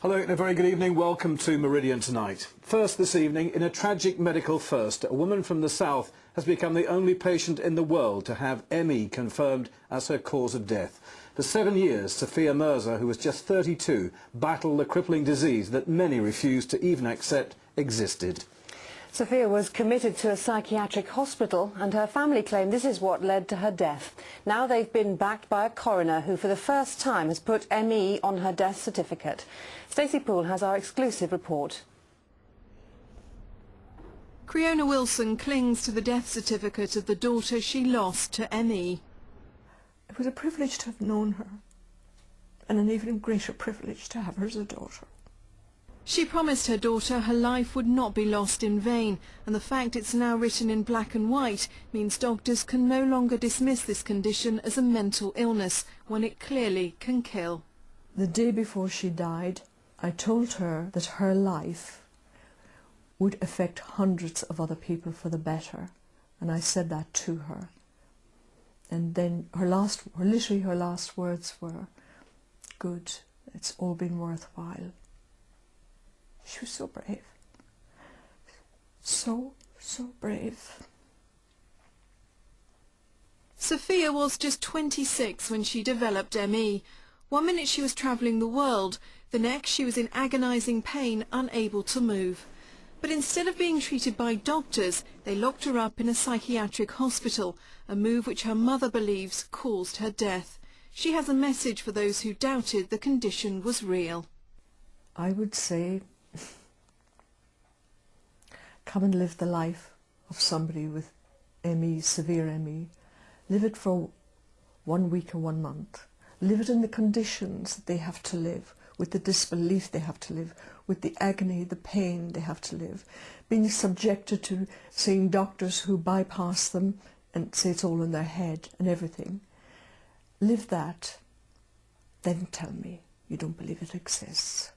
Hello and a very good evening. Welcome to Meridian Tonight. First this evening, in a tragic medical first, a woman from the south has become the only patient in the world to have ME confirmed as her cause of death. For 7 years, Sophia Mirza, who was just 32, battled a crippling disease that many refused to even accept existed. Sophia was committed to a psychiatric hospital and her family claim this is what led to her death. Now they've been backed by a coroner who for the first time has put ME on her death certificate. Stacey Poole has our exclusive report. Creona Wilson clings to the death certificate of the daughter she lost to ME. It was a privilege to have known her, and an even greater privilege to have her as a daughter. She promised her daughter her life would not be lost in vain, and the fact it's now written in black and white means doctors can no longer dismiss this condition as a mental illness when it clearly can kill. The day before she died, I told her that her life would affect hundreds of other people for the better, and I said that to her. And then literally her last words were, "Good, it's all been worthwhile." She was so brave. So brave. Sophia was just 26 when she developed ME. 1 minute she was travelling the world, the next she was in agonising pain, unable to move. But instead of being treated by doctors, they locked her up in a psychiatric hospital, a move which her mother believes caused her death. She has a message for those who doubted the condition was real. I would say, come and live the life of somebody with ME, severe ME. Live it for 1 week or 1 month. Live it in the conditions that they have to live, with the disbelief they have to live, with the agony, the pain they have to live, being subjected to seeing doctors who bypass them and say it's all in their head and everything. Live that, then tell me you don't believe it exists.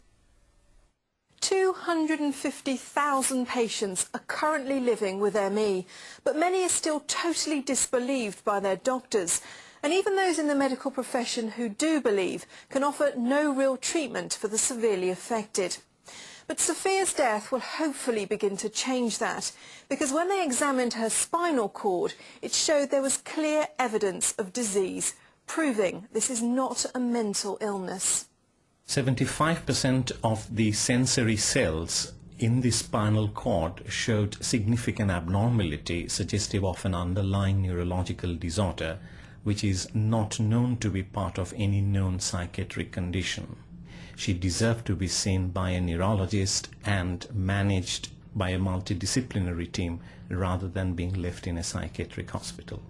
250,000 patients are currently living with ME, but many are still totally disbelieved by their doctors. And even those in the medical profession who do believe can offer no real treatment for the severely affected. But Sophia's death will hopefully begin to change that, because when they examined her spinal cord, it showed there was clear evidence of disease, proving this is not a mental illness. 75% of the sensory cells in the spinal cord showed significant abnormality suggestive of an underlying neurological disorder which is not known to be part of any known psychiatric condition. She deserved to be seen by a neurologist and managed by a multidisciplinary team rather than being left in a psychiatric hospital.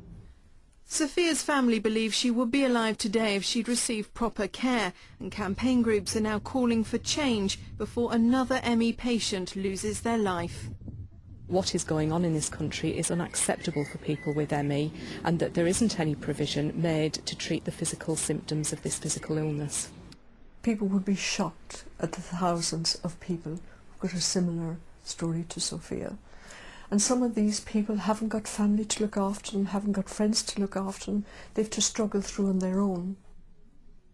Sophia's family believes she would be alive today if she'd received proper care, and campaign groups are now calling for change before another ME patient loses their life. What is going on in this country is unacceptable for people with ME, and that there isn't any provision made to treat the physical symptoms of this physical illness. People would be shocked at the thousands of people who've got a similar story to Sophia. And some of these people haven't got family to look after them, haven't got friends to look after them. They have to struggle through on their own.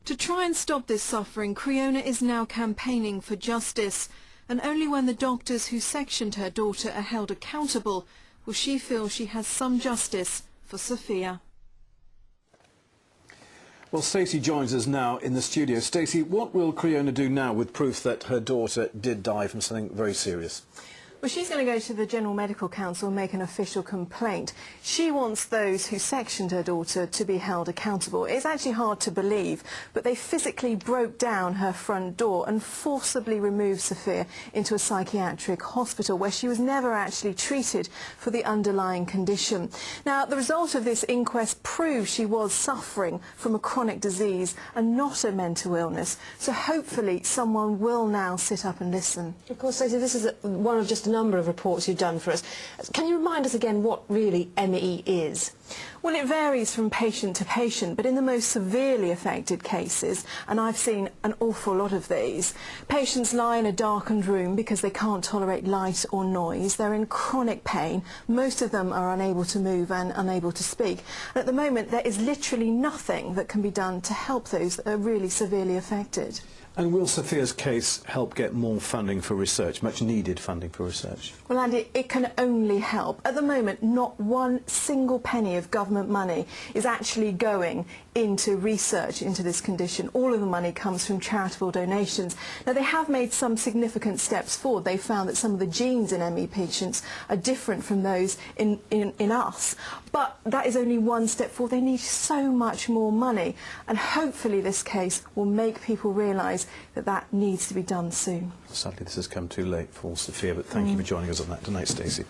To try and stop this suffering, Creona is now campaigning for justice. And only when the doctors who sectioned her daughter are held accountable will she feel she has some justice for Sophia. Well, Stacey joins us now in the studio. Stacey, what will Creona do now with proof that her daughter did die from something very serious? Well, she's going to go to the General Medical Council and make an official complaint. She wants those who sectioned her daughter to be held accountable. It's actually hard to believe, but they physically broke down her front door and forcibly removed Sophia into a psychiatric hospital where she was never actually treated for the underlying condition. Now, the result of this inquest proves she was suffering from a chronic disease and not a mental illness. So hopefully someone will now sit up and listen. Of course, Stacey, this is one of just a number of reports you've done for us. Can you remind us again what really ME is? Well, it varies from patient to patient, but in the most severely affected cases, and I've seen an awful lot of these, patients lie in a darkened room because they can't tolerate light or noise. They're in chronic pain. Most of them are unable to move and unable to speak. And at the moment, there is literally nothing that can be done to help those that are really severely affected. And will Sophia's case help get more funding for research, much needed funding for research? Well, Andy, it can only help. At the moment, not one single penny of government money is actually going into research into this condition. All of the money comes from charitable donations. Now, they have made some significant steps forward. They found that some of the genes in ME patients are different from those in us. But that is only one step forward. They need so much more money. And hopefully this case will make people realise that that needs to be done soon. Sadly, this has come too late for Sophia, but thank you for joining us on that tonight, Stacey.